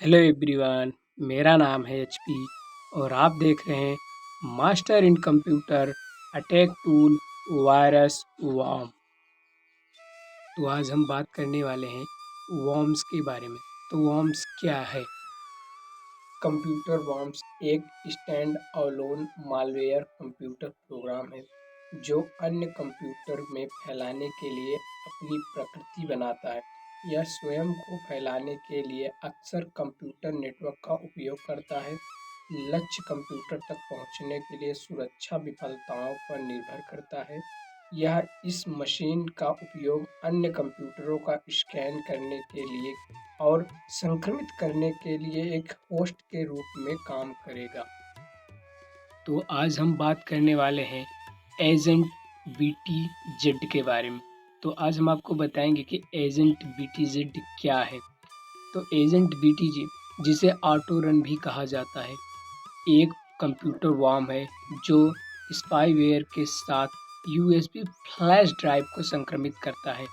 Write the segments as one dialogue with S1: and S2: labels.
S1: Hello everyone, मेरा नाम है एचपी और आप देख रहे हैं master in computer attack tool virus worm. तो आज हम बात करने वाले हैं वॉर्म्स के बारे में। तो वॉर्म्स क्या है? कंप्यूटर वॉर्म्स एक stand alone malware computer program है जो अन्य कंप्यूटर में फैलाने के लिए अपनी प्रकृति बनाता है। यह स्वयं को फैलाने के लिए अक्सर कंप्यूटर नेटवर्क का उपयोग करता है। लक्ष्य कंप्यूटर तक पहुंचने के लिए सुरक्षा विफलताओं पर निर्भर करता है। यह इस मशीन का उपयोग अन्य कंप्यूटरों का स्कैन करने के लिए और संक्रमित करने के लिए एक होस्ट के रूप में काम करेगा। तो आज हम बात करने वाले हैं एजेंट BTZ के बारे में। तो आज हम आपको बताएंगे कि एजेंट BTZ क्या है। तो एजेंट BTZ, जिसे ऑटो रन भी कहा जाता है, एक कंप्यूटर वॉर्म है जो स्पाईवेयर के साथ USB फ्लैश ड्राइव को संक्रमित करता है।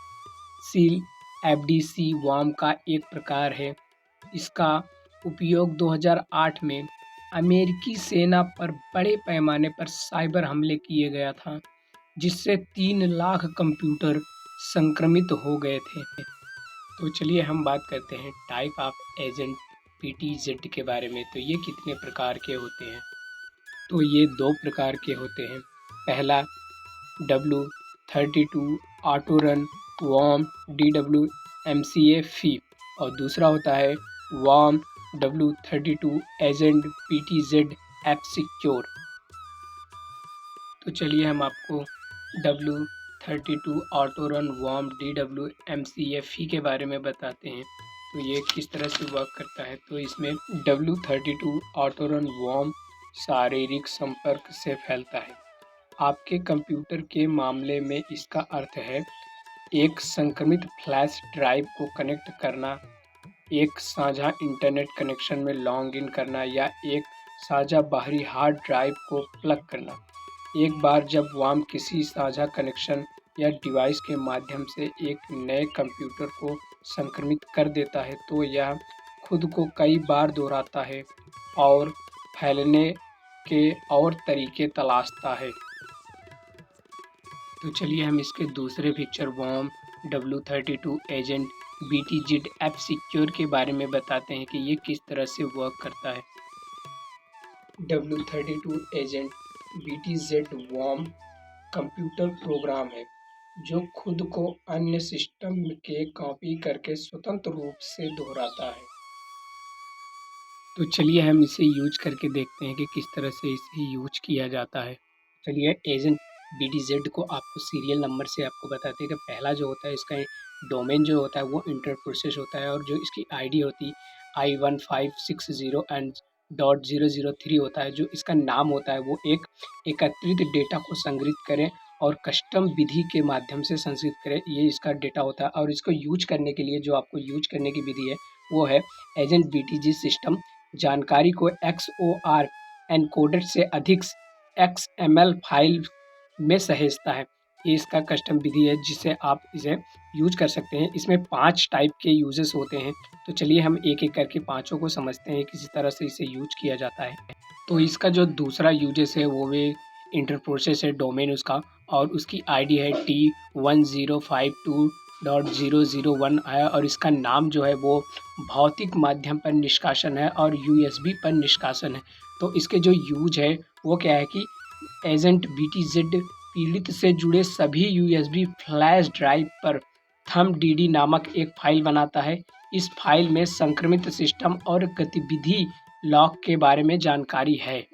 S1: सील FDC वॉर्म का एक प्रकार है। इसका उपयोग 2008 में अमेरिकी सेना पर बड़े पैमाने पर साइबर हमले किए गया था, जिससे 3 लाख कंप्यूटर संक्रमित हो गए थे। तो चलिए हम बात करते हैं टाइप ऑफ एजेंट BTZ के बारे में। तो ये कितने प्रकार के होते हैं? तो ये 2 प्रकार के होते हैं। पहला W32 auto run worm DWMCA फी और दूसरा होता है worm W32 agent BTZ app secure. तो चलिए हम आपको W32 auto run worm DWMCA फी के बारे में बताते हैं। तो ये किस तरह से वर्क करता है। तो इसमें W32 ऑटो रन वॉर्म शारीरिक संपर्क से फैलता है। आपके कंप्यूटर के मामले में इसका अर्थ है एक संक्रमित फ्लैश ड्राइव को कनेक्ट करना, एक साझा इंटरनेट कनेक्शन में लॉग इन करना या एक साझा बाहरी हार्ड ड्राइव को प्लग करना। एक बार जब वॉर्म किसी साझा कनेक्शन या डिवाइस के माध्यम से एक नए कंप्यूटर को संक्रमित कर देता है तो यह खुद को कई बार दोहराता है और फैलने के और तरीके तलाशता है। तो चलिए हम इसके दूसरे feature worm W32 agent BTZ app secure के बारे में बताते हैं कि ये किस तरह से वर्क करता है। W32 agent BTZ worm computer program है जो खुद को अन्य सिस्टम के कॉपी करके स्वतंत्र रूप से दोहराता है। तो चलिए हम इसे यूज करके देखते हैं कि किस तरह से इसे यूज किया जाता है। चलिए एजेंट BTZ को आपको सीरियल नंबर से आपको बताते हैं कि पहला जो होता है इसका डोमेन जो होता है वो इंटर प्रोसेस होता है और जो इसकी आईडी होती है I1560 एंड .003 होता है। जो इसका नाम होता है वो एक एकत्रित डेटा को संग्रहित करें और कस्टम विधि के माध्यम से संग्रहित करें, ये इसका डेटा होता है। और इसको यूज करने के लिए जो आपको यूज करने की विधि है वो है एजेंट BTZ सिस्टम जानकारी को XOR एनकोडेड से अधिक XML फाइल में सहेजता है। ये इसका कस्टम विधि है जिसे आप इसे यूज कर सकते हैं। इसमें 5 टाइप के यूजेस होते हैं। तो चलिए हम एक एक करके पाँचों को समझते हैं किसी तरह से इसे यूज किया जाता है। तो इसका जो दूसरा यूजेस है वो भी इंटर प्रोसेस है डोमेन उसका, और उसकी आईडी है T1052.001 है और इसका नाम जो है वो भौतिक माध्यम पर निष्कासन है और USB पर निष्कासन है। तो इसके जो यूज है वो क्या है कि एजेंट BTZ पीड़ित से जुड़े सभी USB फ्लैश ड्राइव पर थंब नामक एक फाइल बनाता है। इस फाइल में संक्रमित सिस्टम और गतिविधि लॉग के बारे में जानकारी है।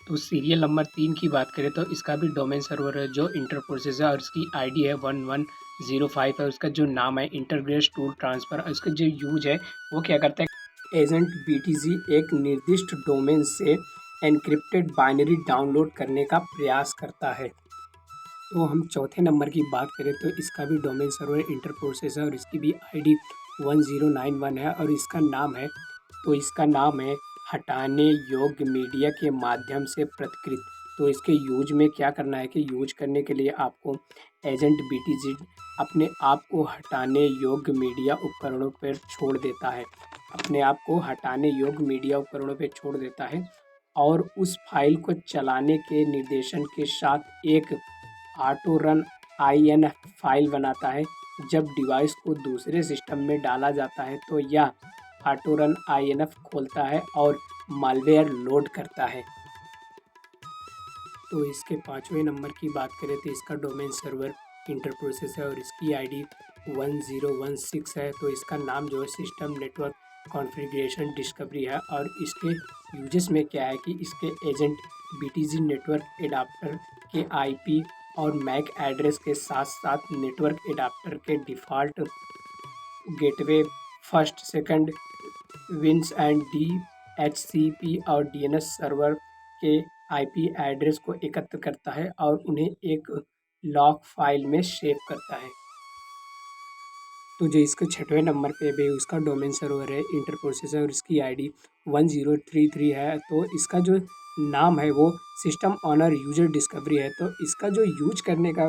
S1: तो सीरियल नंबर 3 की बात करें तो इसका भी डोमेन सर्वर है जो इंटर प्रोसेस है और इसकी आईडी है 1105 है। उसका जो नाम है इंटरग्रेस टूल ट्रांसफर। और इसका जो यूज है वो क्या करता है, एजेंट BTZ एक निर्दिष्ट डोमेन से एनक्रिप्टेड बाइनरी डाउनलोड करने का प्रयास करता है। तो हम चौथे नंबर की बात करें तो इसका भी डोमेन सर्वर इंटर प्रोसेस है और इसकी भी आईडी 1091 है और इसका नाम है हटाने योग्य मीडिया के माध्यम से प्रतिकृत। तो इसके यूज में क्या करना है कि यूज करने के लिए आपको एजेंट BTZ अपने आप को हटाने योग्य मीडिया उपकरणों पर छोड़ देता है। अपने आप को हटाने योग्य मीडिया उपकरणों पे छोड़ देता है और उस फाइल को चलाने के निर्देशन के साथ एक ऑटो रन INF फाइल बनाता है। जब डिवाइस को दूसरे सिस्टम में डाला जाता है तो यह ऑटो रन INF खोलता है और मालवेयर लोड करता है। तो इसके 5वें नंबर की बात करें तो इसका डोमेन सर्वर इंटरप्रोसेस है और इसकी ID 1016 है। तो इसका नाम जो है सिस्टम नेटवर्क कॉन्फ़िगरेशन डिस्कवरी है और इसके यूजेस में क्या है कि इसके एजेंट BTG नेटवर्क एडाप्टर के IP और मैक एड्रेस के साथ साथ नेटवर्क एडाप्टर के डिफ़ॉल्ट गेटवे फर्स्ट सेकंड विंस एंड DHCP और DNS सर्वर के IP एड्रेस को एकत्र करता है और उन्हें एक लॉग फाइल में सेव करता है। तो जो इसके 6वें नंबर पे भी उसका डोमेन सर्वर है इंटरप्रोसेसर और इसकी ID 1033 है। तो इसका जो नाम है वो सिस्टम ऑनर यूजर डिस्कवरी है। तो इसका जो यूज करने का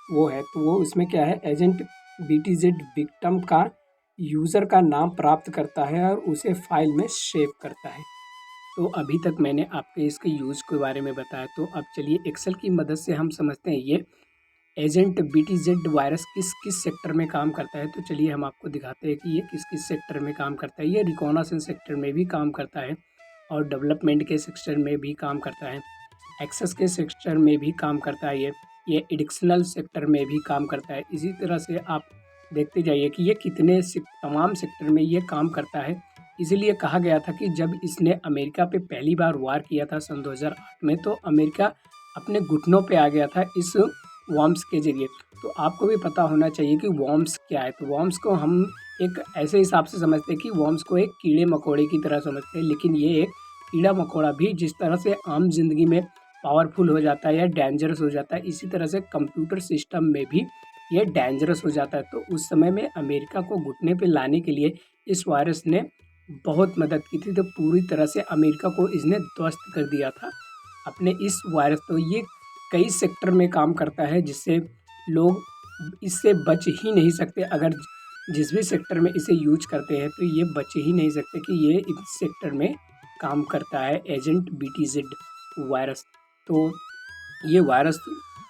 S1: वो है तो वो उसमें क्या है एजेंट BTZ विक्टिम का यूज़र का नाम प्राप्त करता है और उसे फाइल में सेव करता है। तो अभी तक मैंने आपके इसके यूज़ के बारे में बताया। तो अब चलिए एक्सेल की मदद से हम समझते हैं ये एजेंट BTZ वायरस किस किस सेक्टर में काम करता है। तो चलिए हम आपको दिखाते हैं कि ये किस किस सेक्टर में काम करता है। ये रिकॉनासेंस सेक्टर में भी काम करता है और डेवलपमेंट के सेक्टर में भी काम करता है, एक्सेस के सेक्टर में भी काम करता है, ये एडिक्शनल सेक्टर में भी काम करता है। इसी तरह से आप देखते जाइए कि ये कितने तमाम सेक्टर में ये काम करता है। इसीलिए कहा गया था कि जब इसने अमेरिका पे पहली बार वार किया था सन 2008 में तो अमेरिका अपने घुटनों पे आ गया था इस वॉर्म्स के ज़रिए। तो आपको भी पता होना चाहिए कि वॉर्म्स क्या है। तो वॉर्म्स को हम एक ऐसे हिसाब से समझते हैं कि वॉर्म्स को एक कीड़े मकोड़े की तरह समझते हैं, लेकिन ये एक कीड़ा मकोड़ा भी जिस तरह से आम जिंदगी में पावरफुल हो जाता है या डेंजरस हो जाता है, इसी तरह से कंप्यूटर सिस्टम में भी ये डेंजरस हो जाता है। तो उस समय में अमेरिका को घुटने पे लाने के लिए इस वायरस ने बहुत मदद की थी। तो पूरी तरह से अमेरिका को इसने ध्वस्त कर दिया था अपने इस वायरस। तो ये कई सेक्टर में काम करता है जिससे लोग इससे बच ही नहीं सकते। अगर जिस भी सेक्टर में इसे यूज करते हैं तो ये बच ही नहीं सकते कि ये इस सेक्टर में काम करता है एजेंट BTZ वायरस। तो ये वायरस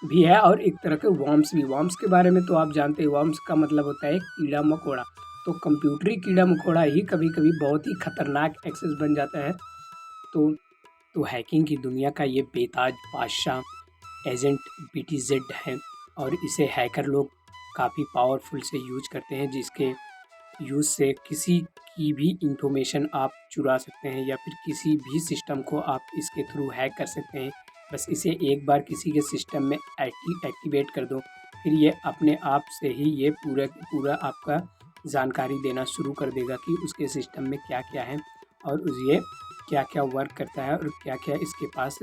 S1: भी है और एक तरह के वॉर्म्स भी। वॉर्म्स के बारे में तो आप जानते हैं, वॉर्म्स का मतलब होता है कीड़ा मकोड़ा। तो कंप्यूटरी कीड़ा मकोड़ा ही कभी कभी बहुत ही खतरनाक एक्सेस बन जाता है। तो हैकिंग की दुनिया का ये बेताज बादशाह एजेंट BTZ है और इसे हैकर लोग काफ़ी पावरफुल से यूज करते हैं, जिसके यूज़ से किसी की भी इंफॉर्मेशन आप चुरा सकते हैं या फिर किसी भी सिस्टम को आप इसके थ्रू हैक कर सकते हैं। बस इसे एक बार किसी के सिस्टम में एक्टिवेट कर दो, फिर ये अपने आप से ही ये पूरा आपका जानकारी देना शुरू कर देगा कि उसके सिस्टम में क्या क्या है और ये क्या क्या वर्क करता है और क्या क्या इसके पास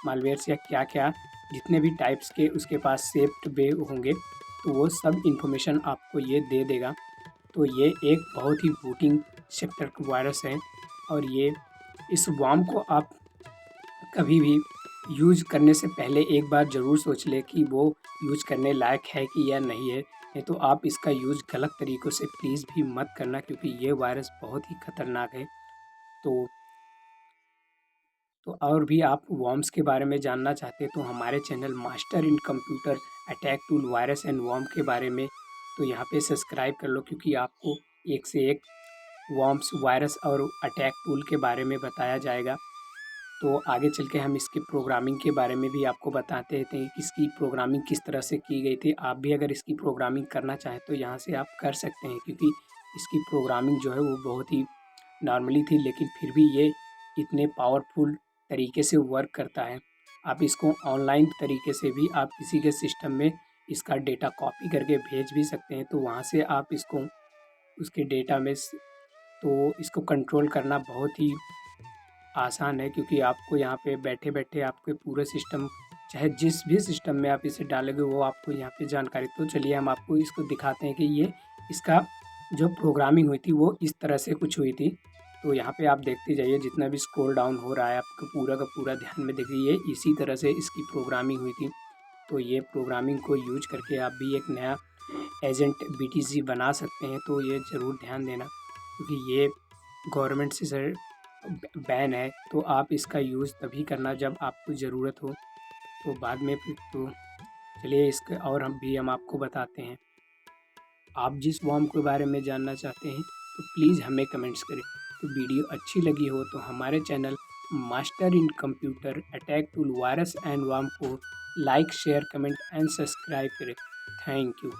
S1: मालवेयर्स या क्या क्या जितने भी टाइप्स के उसके पास सेफ्ट वे होंगे तो वो सब इंफॉर्मेशन आपको ये दे देगा। तो ये एक बहुत ही बूटिंग सेक्टर का वायरस है और ये इस वॉर्म को आप कभी भी यूज करने से पहले एक बार ज़रूर सोच लें कि वो यूज करने लायक है कि या नहीं है। नहीं तो आप इसका यूज गलत तरीक़ों से प्लीज़ भी मत करना, क्योंकि ये वायरस बहुत ही खतरनाक है। तो और भी आप वॉर्म्स के बारे में जानना चाहते हैं तो हमारे channel master in computer attack tool virus and worm के बारे में तो यहाँ पे सब्सक्राइब कर लो, क्योंकि आपको एक से एक वॉर्म्स, वायरस और अटैक टूल के बारे में बताया जाएगा। तो आगे चल के हम इसकी प्रोग्रामिंग के बारे में भी आपको बताते थे कि इसकी प्रोग्रामिंग किस तरह से की गई थी। आप भी अगर इसकी प्रोग्रामिंग करना चाहें तो यहाँ से आप कर सकते हैं, क्योंकि इसकी प्रोग्रामिंग जो है वो बहुत ही नॉर्मली थी, लेकिन फिर भी ये इतने पावरफुल तरीके से वर्क करता है। आप इसको ऑनलाइन तरीके से भी आप किसी के सिस्टम में इसका डेटा कॉपी करके भेज भी सकते हैं। तो वहाँ से आप इसको उसके डेटा में तो इसको कंट्रोल करना बहुत ही आसान है, क्योंकि आपको यहाँ पे बैठे-बैठे आपके पूरे सिस्टम, चाहे जिस भी सिस्टम में आप इसे डालोगे वो आपको यहाँ पे जानकारी। तो चलिए हम आपको इसको दिखाते हैं कि ये इसका जो प्रोग्रामिंग हुई थी वो इस तरह से कुछ हुई थी। तो यहाँ पे आप देखते जाइए, जितना भी स्क्रॉल डाउन हो रहा है आपको पूरा का पूरा ध्यान में देखिए, ये इसी तरह से इसकी प्रोग्रामिंग हुई थी। तो ये प्रोग्रामिंग को यूज करके आप भी एक नया एजेंट BTZ बना सकते हैं। तो ये ज़रूर ध्यान देना, क्योंकि ये गवर्नमेंट से सर बैन है, तो आप इसका यूज़ तभी करना जब आपको ज़रूरत हो। तो बाद में फिर तो चलिए इसका और हम आपको बताते हैं। आप जिस वॉर्म के बारे में जानना चाहते हैं तो प्लीज़ हमें कमेंट्स करें। तो वीडियो अच्छी लगी हो तो हमारे channel master in computer attack tool virus and worm को like, share, comment and subscribe करें। Thank you.